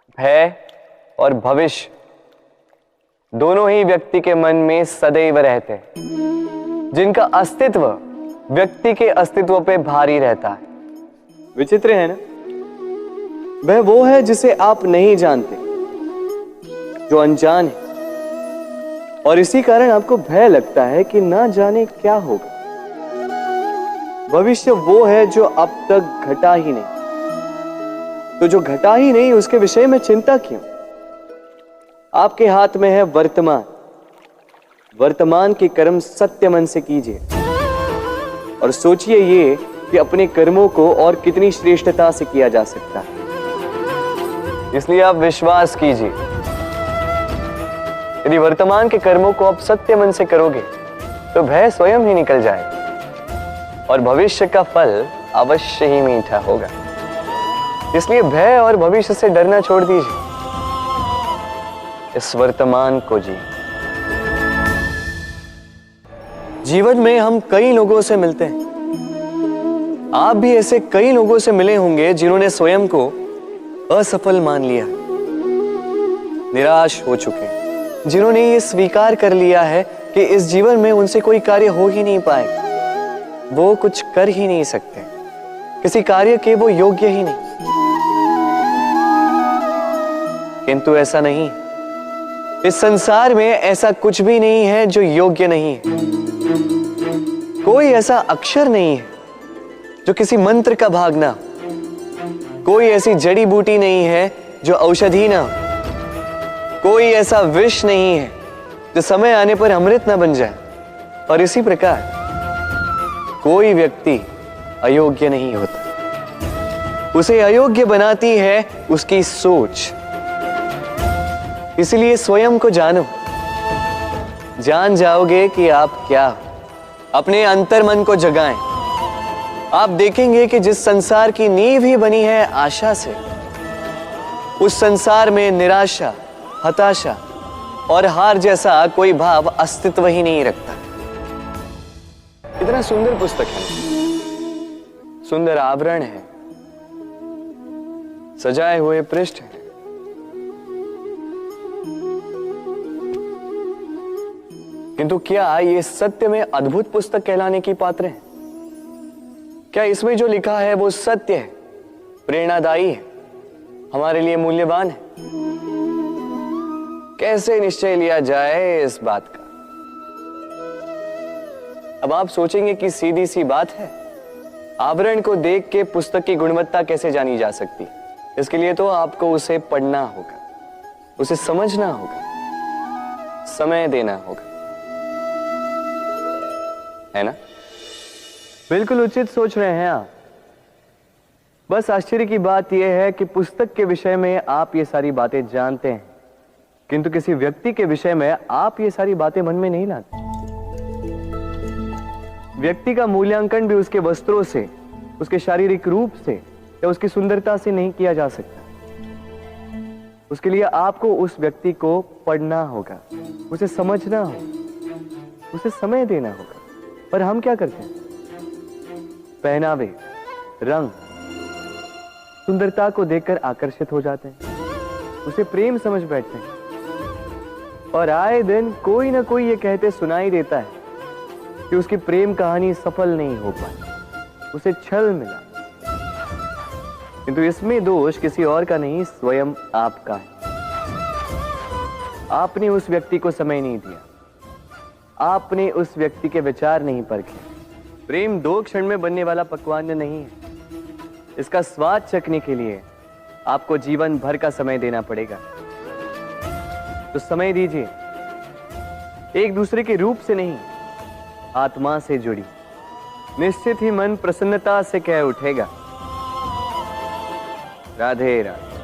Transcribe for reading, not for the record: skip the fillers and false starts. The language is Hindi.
भय और भविष्य दोनों ही व्यक्ति के मन में सदैव रहते हैं, जिनका अस्तित्व व्यक्ति के अस्तित्व पे भारी रहता है। विचित्र है ना? वह वो है जिसे आप नहीं जानते, जो अनजान है, और इसी कारण आपको भय लगता है कि ना जाने क्या होगा। भविष्य वो है जो अब तक घटा ही नहीं, तो जो घटा ही नहीं उसके विषय में चिंता क्यों? आपके हाथ में है वर्तमान। वर्तमान के कर्म सत्य मन से कीजिए और सोचिए ये कि अपने कर्मों को और कितनी श्रेष्ठता से किया जा सकता है। इसलिए आप विश्वास कीजिए, यदि वर्तमान के कर्मों को आप सत्य मन से करोगे तो भय स्वयं ही निकल जाएगा और भविष्य का फल अवश्य ही मीठा होगा। इसलिए भय और भविष्य से डरना छोड़ दीजिए, इस वर्तमान को जी। जीवन में हम कई लोगों से मिलते हैं। आप भी ऐसे कई लोगों से मिले होंगे जिन्होंने स्वयं को असफल मान लिया, निराश हो चुके, जिन्होंने ये स्वीकार कर लिया है कि इस जीवन में उनसे कोई कार्य हो ही नहीं पाएगा, वो कुछ कर ही नहीं सकते, किसी कार्य के वो योग्य ही नहीं। किंतु ऐसा नहीं, इस संसार में ऐसा कुछ भी नहीं है जो योग्य नहीं है। कोई ऐसा अक्षर नहीं है जो किसी मंत्र का भाग ना, कोई ऐसी जड़ी बूटी नहीं है जो औषधि ना, कोई ऐसा विष नहीं है जो समय आने पर अमृत ना बन जाए। और इसी प्रकार कोई व्यक्ति अयोग्य नहीं होता, उसे अयोग्य बनाती है उसकी सोच। इसलिए स्वयं को जानो, जान जाओगे कि आप क्या हो। अपने अंतर मन को जगाएं। आप देखेंगे कि जिस संसार की नींव ही बनी है आशा से, उस संसार में निराशा, हताशा और हार जैसा कोई भाव अस्तित्व ही नहीं रखता। इतना सुंदर पुस्तक है, सुंदर आवरण है, सजाए हुए पृष्ठ है, किंतु क्या ये सत्य में अद्भुत पुस्तक कहलाने की पात्र है? क्या इसमें जो लिखा है वो सत्य है, प्रेरणादायी है, हमारे लिए मूल्यवान है? कैसे निश्चय लिया जाए इस बात का? अब आप सोचेंगे कि सीधी सी बात है, आवरण को देख के पुस्तक की गुणवत्ता कैसे जानी जा सकती? इसके लिए तो आपको उसे पढ़ना होगा, उसे समझना होगा, समय देना होगा, है ना? बिल्कुल उचित सोच रहे हैं आप। बस आश्चर्य की बात यह है कि पुस्तक के विषय में आप ये सारी बातें जानते हैं, किंतु किसी व्यक्ति के विषय में आप ये सारी बातें मन में नहीं लाते। व्यक्ति का मूल्यांकन भी उसके वस्त्रों से, उसके शारीरिक रूप से या उसकी सुंदरता से नहीं किया जा सकता। उसके लिए आपको उस व्यक्ति को पढ़ना होगा, उसे समझना होगा, उसे समय देना होगा। पर हम क्या करते हैं? पहनावे, रंग, सुंदरता को देखकर आकर्षित हो जाते हैं, उसे प्रेम समझ बैठते हैं, और आए दिन कोई ना कोई ये कहते सुनाई देता है कि उसकी प्रेम कहानी सफल नहीं हो पाई, उसे छल मिला। किंतु इसमें दोष किसी और का नहीं, स्वयं आपका है। आपने उस व्यक्ति को समय नहीं दिया, आपने उस व्यक्ति के विचार नहीं परखे। प्रेम 2 क्षण में बनने वाला पकवान नहीं है, इसका स्वाद चखने के लिए आपको जीवन भर का समय देना पड़ेगा। तो समय दीजिए, एक दूसरे के रूप से नहीं, आत्मा से जुड़ी, निश्चित ही मन प्रसन्नता से कह उठेगा, राधे राधे।